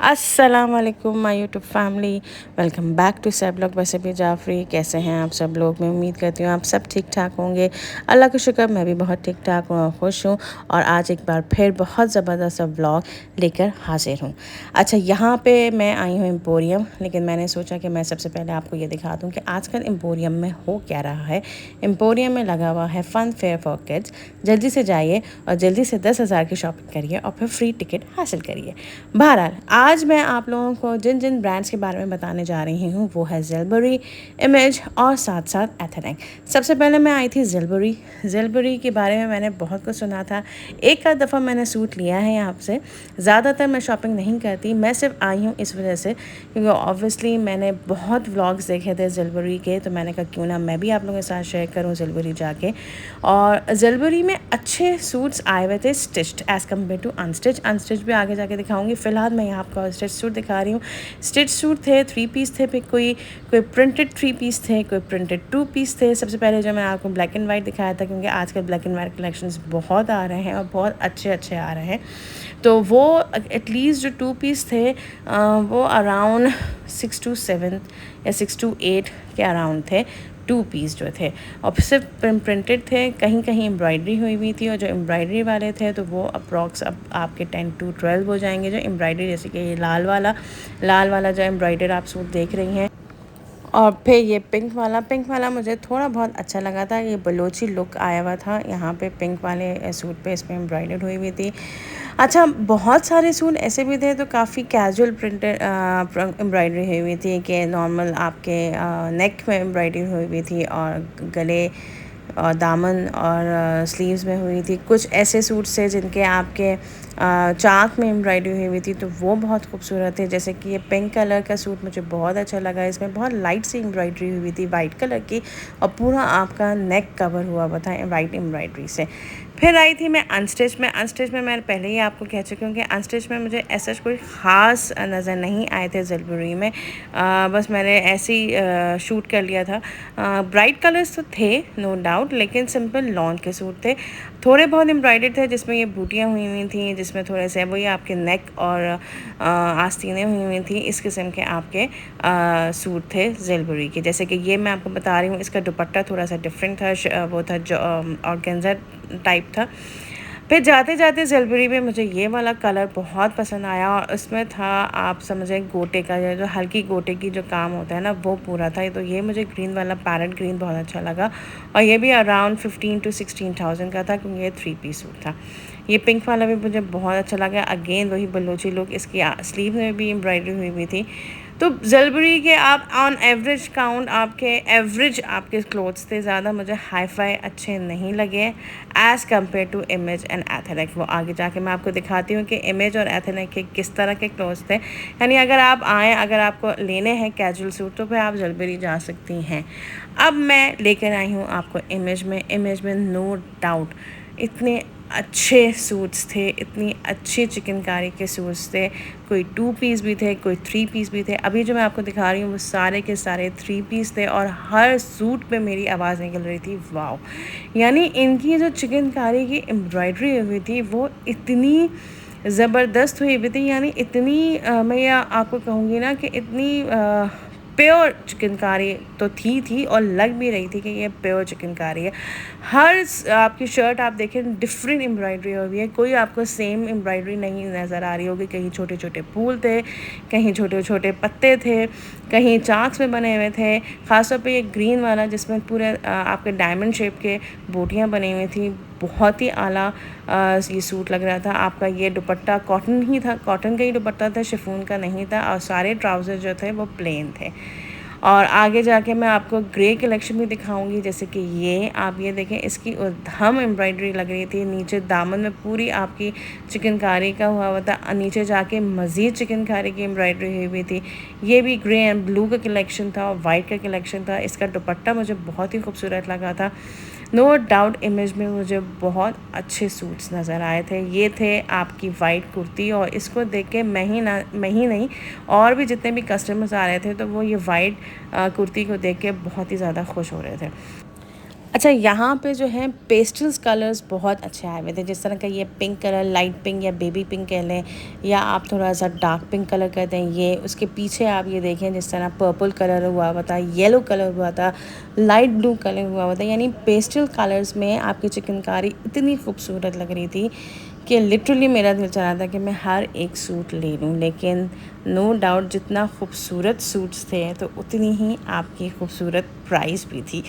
अस्सलाम वालेकुम my YouTube family. Welcome back to सैब्लॉग बाय सभी जाफरी। कैसे हैं आप सब लोग? मैं उम्मीद करती हूँ आप सब ठीक ठाक होंगे। अल्लाह का शुक्र, मैं भी बहुत ठीक ठाक हूँ और खुश हूँ। और आज एक बार फिर बहुत ज़बरदस्त व्लॉग लेकर हाजिर हूँ। अच्छा, यहाँ पे मैं आई हूँ एम्पोरियम, लेकिन मैंने सोचा कि मैं सबसे पहले आपको ये दिखा दूँ कि आजकल एम्पोरियम में हो क्या रहा है। एम्पोरियम में लगा हुआ है फ़न फेयर फॉर किड्स। जल्दी से जाइए और जल्दी से 10,000 की शॉपिंग करिए और फिर फ्री टिकट हासिल करिए। बहरहाल, आज मैं आप लोगों को जिन जिन ब्रांड्स के बारे में बताने जा रही हूँ वो है ज़ेलबरी, इमेज और साथ साथ एथनिक। सबसे पहले मैं आई थी ज़ेलबरी के बारे में मैंने बहुत कुछ सुना था। एक आध दफ़ा मैंने सूट लिया है यहाँ से। ज़्यादातर मैं शॉपिंग नहीं करती, मैं सिर्फ आई हूँ इस वजह से क्योंकि ऑब्वियसली मैंने बहुत व्लॉग्स देखे थे ज़ेलबरी के, तो मैंने कहा क्यों ना मैं भी आप लोगों के साथ शेयर करूँ ज़ेलबरी जाके। और ज़ेलबरी में अच्छे सूट्स आए हुए थे stitched as compared to unstitch भी आगे जाके दिखाऊंगी। फ़िलहाल मैं यहाँ आपको स्टिच सूट दिखा रही हूँ। स्टिच सूट थे, 3 पीस थे, फिर कोई प्रिंटेड 3 पीस थे, कोई प्रिंटेड 2 पीस थे। सबसे पहले जो मैं आपको ब्लैक एंड वाइट दिखाया था, क्योंकि आजकल ब्लैक एंड वाइट कलेक्शंस बहुत आ रहे हैं और बहुत अच्छे आ रहे हैं। तो वो एटलीस्ट जो 2 पीस थे वो अराउंड 6 to 7 या 6 to 8 के अराउंड थे। 2 पीस जो थे और सिर्फ प्रिंटेड थे, कहीं कहीं एम्ब्रॉयडरी हुई थी। और जो एम्ब्रॉयडरी वाले थे तो वो अप्रॉक्स अब आपके 10 to 12 हो जाएंगे। जो एम्ब्रॉयडरी, जैसे कि ये लाल वाला जो एम्ब्रॉयडर आप सूट देख रही हैं। और फिर ये पिंक वाला मुझे थोड़ा बहुत अच्छा लगा था। ये बलोची लुक आया हुआ था यहाँ पे पिंक वाले सूट पे, इसमें एम्ब्रॉयडर हुई थी। अच्छा, बहुत सारे सूट ऐसे भी थे तो काफ़ी कैजुअल प्रिंटेड एम्ब्रॉयडरी हुई थी कि नॉर्मल आपके नेक में एम्ब्रॉयडरी हुई थी और गले और दामन और स्लीव्स में हुई थी। कुछ ऐसे सूट्स थे जिनके आपके चाक में एम्ब्रॉयडरी हुई थी, तो वो बहुत खूबसूरत थे। जैसे कि ये पिंक कलर का सूट मुझे बहुत अच्छा लगा। इसमें बहुत लाइट सी एम्ब्रॉयडरी हुई थी वाइट कलर की और पूरा आपका नेक कवर हुआ था वाइट एम्ब्रॉयडरी से। फिर आई थी मैं अनस्टिच में मैं पहले ही आपको कह चुकी हूँ कि अनस्टिच में मुझे ऐसा कोई ख़ास नज़र नहीं आए थे ज़ेलबरी में। बस मैंने ऐसे ही शूट कर लिया था। ब्राइट कलर्स तो थे नो डाउट, लेकिन सिंपल लॉन के सूट थे। थोड़े बहुत एम्ब्रॉयडर्ड थे जिसमें ये बूटियाँ हुई थी, जिसमें थोड़े से वही आपके नेक और आस्तीनें हुई थी। इस किस्म के आपके सूट थे ज़ेलबरी के। जैसे कि ये मैं आपको बता रही हूँ, इसका दुपट्टा थोड़ा सा डिफरेंट था, वो था जो ऑर्गेन्जा टाइप था। फिर जाते जाते ज़ेलबरी में मुझे ये वाला कलर बहुत पसंद आया और उसमें था, आप समझें, गोटे का जो हल्की गोटे की जो काम होता है ना, वो पूरा था। तो ये मुझे ग्रीन वाला पैरेट ग्रीन बहुत अच्छा लगा और ये भी अराउंड 15 to 16,000 का था, क्योंकि ये 3 पीस सूट था। ये पिंक वाला भी मुझे बहुत अच्छा लगा। अगेन वही बलोची लुक, इसकी स्लीव में भी एम्ब्रॉयडरी हुई थी। तो ज़ेलबरी के आप ऑन एवरेज काउंट आपके क्लोथ्स थे। ज़्यादा मुझे हाई फाई अच्छे नहीं लगे as compared to image and ethnic. वो आगे जाके मैं आपको दिखाती हूँ कि इमेज और एथनिक के किस तरह के क्लोथ्स थे। यानी अगर आप आएँ, अगर आपको लेने हैं कैजुअल सूट, तो फिर आप ज़ेलबरी जा सकती हैं। अब मैं लेकर आई हूँ आपको इमेज में नो डाउट इतने अच्छे सूट्स थे, इतनी अच्छी चिकनकारी के सूट्स थे। कोई 2 पीस भी थे, कोई 3 पीस भी थे। अभी जो मैं आपको दिखा रही हूँ वो सारे के सारे 3 पीस थे और हर सूट पे मेरी आवाज़ निकल रही थी वाओ। यानी इनकी जो चिकनकारी की एम्ब्रॉयडरी हुई थी वो इतनी ज़बरदस्त हुई हुई थी। यानी इतनी मैं आपको कहूँगी ना कि इतनी प्योर चिकनकारी तो थी और लग भी रही थी कि ये प्योर चिकनकारी है। हर आपकी शर्ट आप देखें डिफरेंट एम्ब्रॉयडरी हुई है, कोई आपको सेम एम्ब्रॉयडरी नहीं नज़र आ रही होगी। कहीं छोटे छोटे फूल थे, कहीं छोटे छोटे पत्ते थे, कहीं चाक्स में बने हुए थे। ख़ासतौर पे ये ग्रीन वाला जिसमें पूरे आपके डायमंड शेप के बूटियाँ बनी हुई थी, बहुत ही आला ये सूट लग रहा था। आपका ये दुपट्टा कॉटन ही था, कॉटन का ही दुपट्टा था, शिफॉन का नहीं था। और सारे ट्राउज़र जो थे वो प्लेन थे। और आगे जाके मैं आपको ग्रे कलेक्शन भी दिखाऊंगी। जैसे कि ये आप ये देखें, इसकी उद्धम एम्ब्रॉयडरी लग रही थी। नीचे दामन में पूरी आपकी चिकनकारी का हुआ था, नीचे जाके मज़ीद चिकनकारी की एम्ब्रॉयडरी हुई थी। ये भी ग्रे एंड ब्लू का कलेक्शन था और वाइट का कलेक्शन था। इसका दुपट्टा मुझे बहुत ही खूबसूरत लगा था। नो डाउट इमेज में मुझे बहुत अच्छे सूट्स नज़र आए थे। ये थे आपकी वाइट कुर्ती और इसको देख के मैं ही नहीं और भी जितने भी कस्टमर्स आ रहे थे तो वो ये वाइट कुर्ती को देख के बहुत ही ज़्यादा खुश हो रहे थे। अच्छा, यहाँ पे जो है पेस्टल्स कलर्स बहुत अच्छे आए हुए थे, जिस तरह का ये पिंक कलर, लाइट पिंक या बेबी पिंक कह लें, या आप थोड़ा सा डार्क पिंक कलर कहते हैं। ये उसके पीछे आप ये देखें, जिस तरह पर्पल कलर हुआ था, येलो कलर हुआ था, लाइट ब्लू कलर हुआ था, यानी पेस्टल कलर्स में आपकी चिकनकारी इतनी खूबसूरत लग रही थी कि लिटरली मेरा दिल चाह रहा था कि मैं हर एक सूट ले लूँ। लेकिन नो डाउट जितना खूबसूरत सूट्स थे तो उतनी ही आपकी खूबसूरत प्राइस भी थी।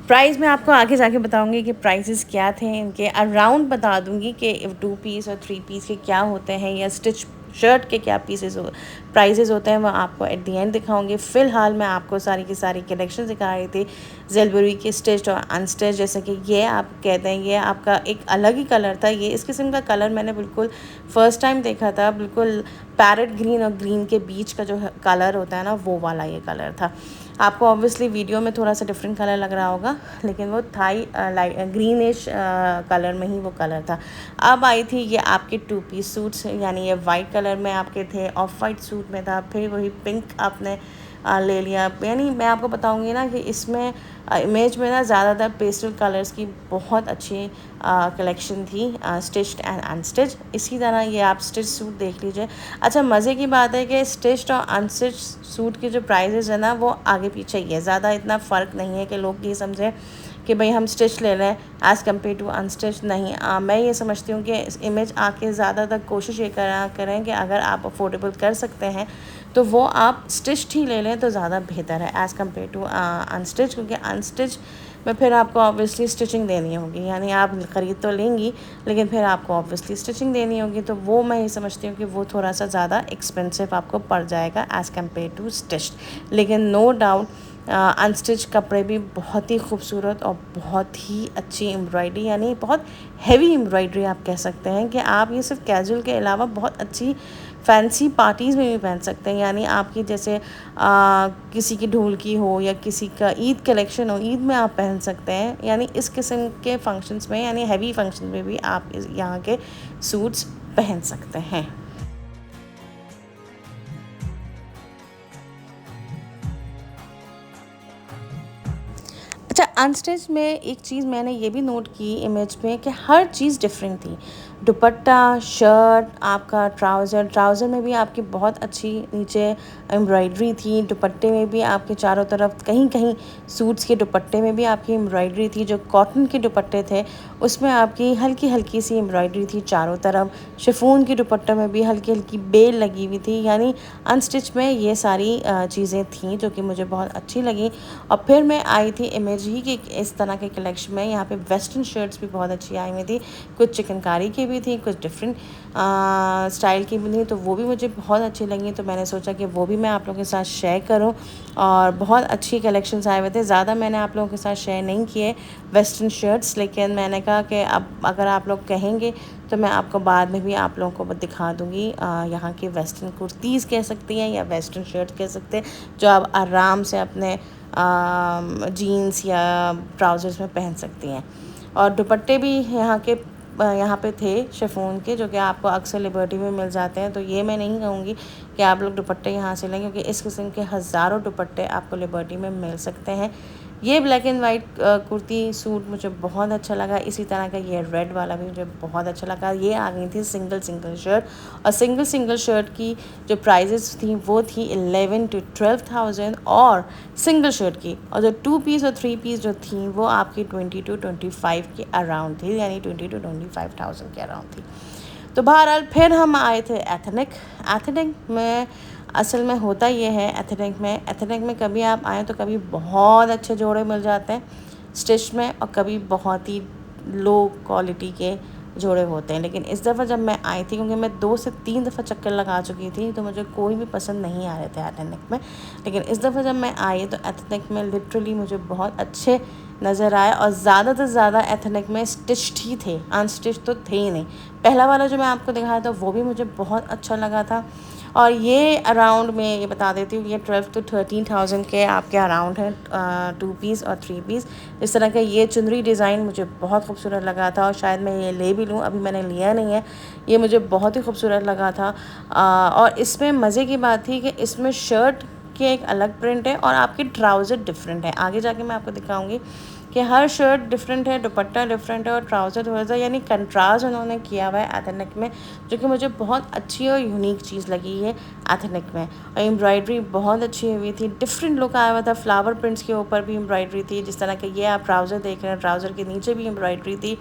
प्राइस मैं आपको आगे जाके बताऊंगी कि प्राइसेस क्या थे इनके, अराउंड बता दूंगी कि 2 पीस और 3 पीस के क्या होते हैं, या स्टिच शर्ट के क्या प्राइसेस होते हैं, वो आपको एट दी एंड दिखाऊंगी। फ़िलहाल मैं आपको सारी की सारी कलेक्शन दिखा रही थी जेलबरी के स्टिच्ड और अनस्टिच्ड। जैसे कि ये आप कहते हैं, ये आपका एक अलग ही कलर था। ये इस किस्म का कलर मैंने बिल्कुल फ़र्स्ट टाइम देखा था। बिल्कुल पैरेट ग्रीन और ग्रीन के बीच का जो कलर होता है ना, वो वाला ये कलर था। आपको ऑब्वियसली वीडियो में थोड़ा सा डिफरेंट कलर लग रहा होगा, लेकिन वो थाई लाइट ग्रीनिश कलर में ही वो कलर था। अब आई थी ये आपके 2 पीस सूट्स, यानी ये वाइट कलर में आपके थे, ऑफ वाइट सूट में था, फिर वही पिंक आपने ले लिया। यानी मैं आपको बताऊंगी ना कि इसमें इमेज में ना ज़्यादातर पेस्टल कलर्स की बहुत अच्छी कलेक्शन थी, स्टिच्ड एंड अनस्टिच। इसी तरह ये आप स्टिच सूट देख लीजिए। अच्छा, मज़े की बात है कि स्टिच्ड और अनस्टिच सूट के जो प्राइजेज़ है ना, वो आगे पीछे ही है, ज़्यादा इतना फ़र्क नहीं है कि लोग ये समझें कि भाई हम स्टिच ले लें एज़ कम्पेयर टू अनस्टिच। नहीं, मैं ये समझती हूँ कि इस इमेज आके ज़्यादातर कोशिश ये करें कि अगर आप अफोर्डेबल कर सकते हैं तो वो आप स्टिच्ड ही ले लें तो ज़्यादा बेहतर है एज़ कम्पेयर टू अनस्टिच। क्योंकि अनस्टिच में फिर आपको ऑब्वियसली स्टिचिंग देनी होगी, यानी आप ख़रीद तो लेंगी लेकिन फिर आपको ऑब्वियसली स्टिचिंग देनी होगी, तो वो मैं ये समझती हूँ कि वो थोड़ा सा ज़्यादा एक्सपेंसिव आपको पड़ जाएगा एज़ कम्पेयर टू स्टिच्ड। लेकिन नो डाउट अनस्टिच कपड़े भी बहुत ही खूबसूरत और बहुत ही अच्छी एम्ब्रॉयडरी, यानी बहुत हैवी एम्ब्रॉयडरी आप कह सकते हैं कि आप ये सिर्फ कैजुअल के अलावा बहुत अच्छी फैंसी पार्टीज़ में भी पहन सकते हैं। यानी आपकी जैसे किसी की ढोल की हो या किसी का ईद कलेक्शन हो, ईद में आप पहन सकते हैं। यानी इस किस्म के फंक्शंस में, यानी हैवी फंक्शन में भी आप यहाँ के सूट्स पहन सकते हैं। अच्छा, अनस्टिच में एक चीज़ मैंने ये भी नोट की इमेज में कि हर चीज़ डिफरेंट थी। दुपट्टा, शर्ट, आपका ट्राउज़र में भी आपकी बहुत अच्छी नीचे एम्ब्रॉयडरी थी। दुपट्टे में भी आपके चारों तरफ कहीं-कहीं सूट्स के दुपट्टे में भी आपकी एम्ब्रॉयडरी थी। जो कॉटन के दुपट्टे थे उसमें आपकी हल्की-हल्की सी एम्ब्रॉयडरी थी चारों तरफ। शिफॉन के दुपट्टे में भी हल्की-हल्की बेल लगी हुई थी। यानी अनस्टिच में ये सारी चीज़ें थीं जो कि मुझे बहुत अच्छी लगी। और फिर मैं आई थी इमेज ही कि इस तरह के कलेक्शन में यहाँ पे वेस्टर्न शर्ट्स भी बहुत अच्छी आई हुई थी। कुछ चिकनकारी की भी थी, कुछ डिफरेंट स्टाइल की भी थी, तो वो भी मुझे बहुत अच्छी लगी। तो मैंने सोचा कि वो भी मैं आप लोगों के साथ शेयर करूं। और बहुत अच्छी कलेक्शंस आए हुए थे। ज़्यादा मैंने आप लोगों के साथ शेयर नहीं किए वेस्टर्न शर्ट्स, लेकिन मैंने कहा कि अब अगर आप लोग कहेंगे तो मैं आपको बाद में भी आप लोगों को दिखा दूँगी यहाँ की वेस्टर्न कुर्तीज़ कह सकती हैं या वेस्टर्न शर्ट कह सकते हैं, जो आप आराम से अपने जीन्स या ट्राउज़र्स में पहन सकती हैं। और दुपट्टे भी यहाँ पे थे शिफॉन के, जो कि आपको अक्सर लिबर्टी में मिल जाते हैं। तो ये मैं नहीं कहूँगी कि आप लोग दुपट्टे यहाँ से लें, क्योंकि इस किस्म के हज़ारों दुपट्टे आपको लिबर्टी में मिल सकते हैं। ये black and white kurti suit मुझे बहुत अच्छा लगा। इसी तरह का ये रेड वाला भी मुझे बहुत अच्छा लगा। ये आ गई थी सिंगल शर्ट, और सिंगल शर्ट की जो प्राइजेस थी वो थी 11 to 12,000, और सिंगल शर्ट की, और जो 2 पीस और 3 पीस जो थी वो आपकी 20 to 25 के अराउंड थी, यानी 20 to 25,000 के अराउंड थी। तो बहरहाल फिर हम आए थे एथनिक में। असल में होता ये है एथनिक में कभी आप आएँ तो कभी बहुत अच्छे जोड़े मिल जाते हैं स्टिच में, और कभी बहुत ही लो क्वालिटी के जोड़े होते हैं। लेकिन इस दफ़ा जब मैं आई थी, क्योंकि मैं 2 से 3 दफ़ा चक्कर लगा चुकी थी, तो मुझे कोई भी पसंद नहीं आ रहे थे एथनिक में। लेकिन इस दफ़ा जब मैं आई तो एथनिक में लिटरली मुझे बहुत अच्छे नज़र आए, और ज़्यादा से ज़्यादा एथनिक में स्टिच्ड ही थे, अनस्टिच तो थे ही नहीं। पहला वाला जो मैं आपको दिखाया था वो भी मुझे बहुत अच्छा लगा था। और ये अराउंड में ये बता देती हूँ, ये 12 to 13,000 के आपके अराउंड है 2 पीस और 3 पीस। इस तरह का ये चुनरी डिज़ाइन मुझे बहुत खूबसूरत लगा था, और शायद मैं ये ले भी लूँ, अभी मैंने लिया नहीं है। ये मुझे बहुत ही खूबसूरत लगा था। और इसमें मज़े की बात थी कि इसमें शर्ट के एक अलग प्रिंट है और आपके ट्राउज़र डिफरेंट है। आगे जाके मैं आपको दिखाऊंगी कि हर शर्ट डिफरेंट है, दुपट्टा डिफरेंट है और ट्राउज़र थोड़ा सा यानी कंट्रास्ट उन्होंने किया हुआ है एथनिक में, जो कि मुझे बहुत अच्छी और यूनिक चीज़ लगी है एथनिक में। और एम्ब्रॉयडरी बहुत अच्छी हुई थी, डिफरेंट लुक आया हुआ था, फ्लावर प्रिंट्स के ऊपर भी एम्ब्रॉयडरी थी, जिस तरह के ये आप ट्राउज़र देख रहे हैं, ट्राउज़र के नीचे भी एम्ब्रॉयडरी थी।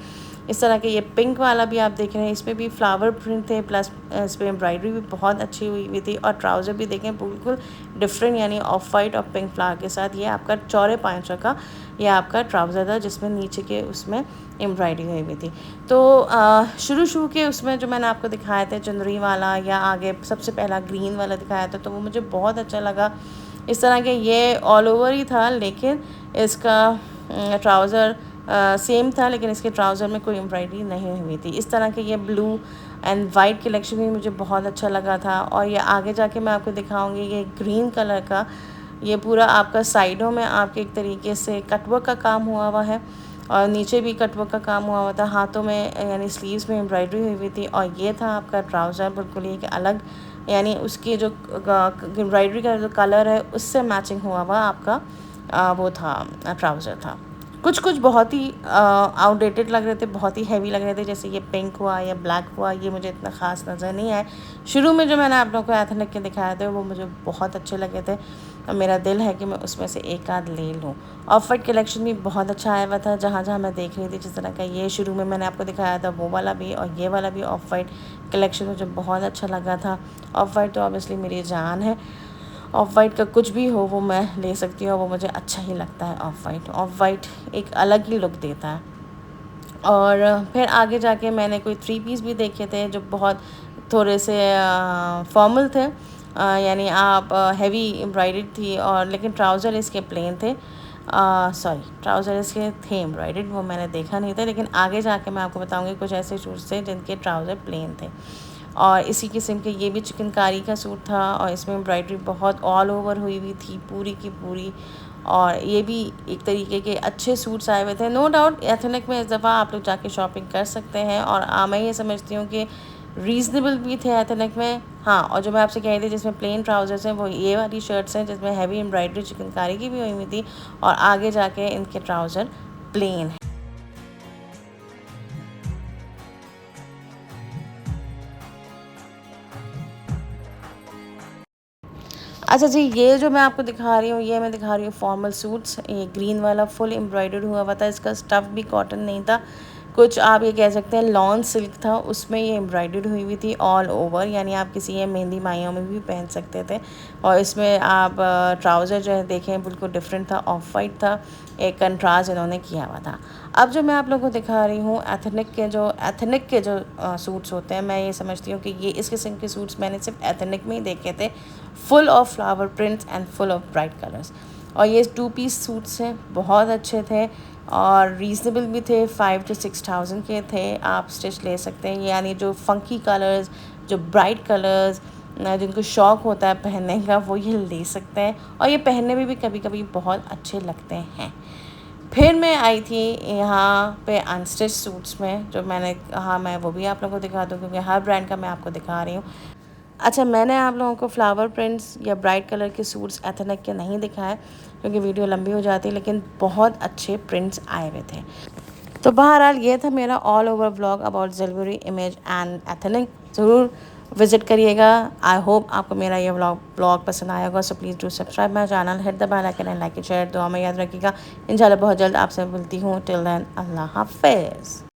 इस तरह के ये पिंक वाला भी आप देख रहे हैं, इसमें भी फ्लावर प्रिंट थे, प्लस इस पर एम्ब्रॉयडरी भी बहुत अच्छी हुई थी। और ट्राउज़र भी देखें बिल्कुल डिफरेंट, यानी ऑफ वाइट और पिंक फ्लावर के साथ ये आपका चौड़े पाँचों का ये आपका ट्राउज़र था, जिसमें नीचे के उसमें एम्ब्रॉयडरी हुई थी। तो शुरू के उसमें जो मैंने आपको दिखाए थे चुनरी वाला या आगे सबसे पहला ग्रीन वाला दिखाया था, तो वो मुझे बहुत अच्छा लगा। इस तरह के ये ऑल ओवर ही था, लेकिन इसका ट्राउज़र सेम था, लेकिन इसके ट्राउज़र में कोई एम्ब्रॉयडरी नहीं हुई थी। इस तरह के ये ब्लू एंड वाइट कलेक्शन भी मुझे बहुत अच्छा लगा था। और ये आगे जाके मैं आपको दिखाऊंगी, ये ग्रीन कलर का ये पूरा आपका साइडों में आपके एक तरीके से कटवर्क का काम हुआ है और नीचे भी कटवर्क का काम हुआ था, हाथों में यानी स्लीव्स में एम्ब्रॉयडरी हुई थी। और ये था आपका ट्राउज़र बिल्कुल एक अलग, यानी उसकी जो एम्ब्रॉयडरी का जो कलर है उससे मैचिंग हुआ आपका वो था ट्राउज़र था। कुछ बहुत ही आउटडेटेड लग रहे थे, बहुत ही हैवी लग रहे थे, जैसे ये पिंक हुआ या ब्लैक हुआ, ये मुझे इतना ख़ास नज़र नहीं आया। शुरू में जो मैंने आप लोगों को एथनिक के दिखाए थे वो मुझे बहुत अच्छे लगे थे और मेरा दिल है कि मैं उसमें से एक आध ले लूँ। ऑफ वाइट कलेक्शन भी बहुत अच्छा आया हुआ था, जहाँ जहाँ मैं देख रही थी, जिस तरह का ये शुरू में मैंने आपको दिखाया था वो वाला भी और ये वाला भी ऑफ वाइट कलेक्शन मुझे बहुत अच्छा लगा था। ऑफ वाइट तो ऑब्वियसली मेरी जान है, ऑफ वाइट का कुछ भी हो वो मैं ले सकती हूँ, वो मुझे अच्छा ही लगता है। ऑफ वाइट एक अलग ही लुक देता है। और फिर आगे जाके मैंने कोई थ्री पीस भी देखे थे जो बहुत थोड़े से फॉर्मल थे, यानी आप हैवी एम्ब्रॉयडर्ड थी और लेकिन ट्राउज़र इसके प्लेन थे। सॉरी, ट्राउज़र इसके थे एम्ब्रॉयडर्ड, वो मैंने देखा नहीं था, लेकिन आगे जाके मैं आपको बताऊंगी कुछ ऐसे शूज़ थे जिनके ट्राउज़र प्लेन थे। और इसी किस्म के ये भी चिकनकारी का सूट था और इसमें एम्ब्रॉयडरी बहुत ऑल ओवर हुई हुई थी पूरी की पूरी। और ये भी एक तरीके के अच्छे सूट्स आए हुए थे। नो डाउट एथनिक में इस दफ़ा आप लोग जाके शॉपिंग कर सकते हैं और मैं ये समझती हूँ कि रीज़नेबल भी थे एथनिक में। हाँ, और जो मैं आपसे कह रही थी जिसमें प्लेन ट्राउज़र्स हैं वो ये वाली शर्ट्स हैं जिसमें हैवी एम्ब्रॉयडरी चिकनकारी की भी हुई थी और आगे जाके इनके ट्राउज़र प्लेन है। अच्छा जी, ये जो मैं आपको दिखा रही हूँ, ये मैं दिखा रही हूँ फॉर्मल सूट्स। ये ग्रीन वाला फुल एम्ब्रॉयडर्ड हुआ था, इसका स्टफ़ भी कॉटन नहीं था, कुछ आप ये कह सकते हैं लॉन सिल्क था, उसमें ये एम्ब्रॉयडर्ड हुई हुई थी ऑल ओवर, यानी आप किसी ये मेहंदी माइयों में भी पहन सकते थे। और इसमें आप ट्राउज़र जो है देखें बिल्कुल डिफरेंट था, ऑफ वाइट था, एक कंट्रास्ट इन्होंने किया हुआ था। अब जो मैं आप लोगों को दिखा रही हूँ एथनिक के जो सूट्स होते हैं, मैं ये समझती हूँ कि ये इस किस्म के सूट्स मैंने सिर्फ एथनिक में ही देखे थे, full of flower prints and full of bright colours. और ये 2 पीस सूट्स हैं, बहुत अच्छे थे और रीज़नेबल भी थे, 5 to 6,000 के थे। आप स्टिच ले सकते हैं, यानी जो फंकी कलर्स, जो ब्राइट कलर्स जिनको शौक़ होता है पहनने का वो ये ले सकते हैं और ये पहनने में भी कभी कभी बहुत अच्छे लगते हैं। फिर मैं आई थी यहाँ पे अनस्टिच सूट्स में, जो मैंने कहा मैं वो भी आप लोगों को दिखा दूँ क्योंकि हर ब्रांड का मैं आपको दिखा रही हूँ। अच्छा, मैंने आप लोगों को फ्लावर प्रिंट्स या ब्राइट कलर के सूट्स एथनिक के नहीं दिखाए क्योंकि वीडियो लंबी हो जाती, लेकिन बहुत अच्छे प्रिंट्स आए हुए थे। तो बहरहाल ये था मेरा all over vlog about jewellery, image and ethnic. ज़रूर विज़िट करिएगा। आई होप आपको मेरा ये व्लॉग पसंद आया होगा। So please do subscribe my channel, hit the bell icon and like and share. दुआ में याद रखिएगा। इंशाल्लाह बहुत जल्द आपसे मिलती हूँ। टिल देन, अल्लाह हाफ़िज़।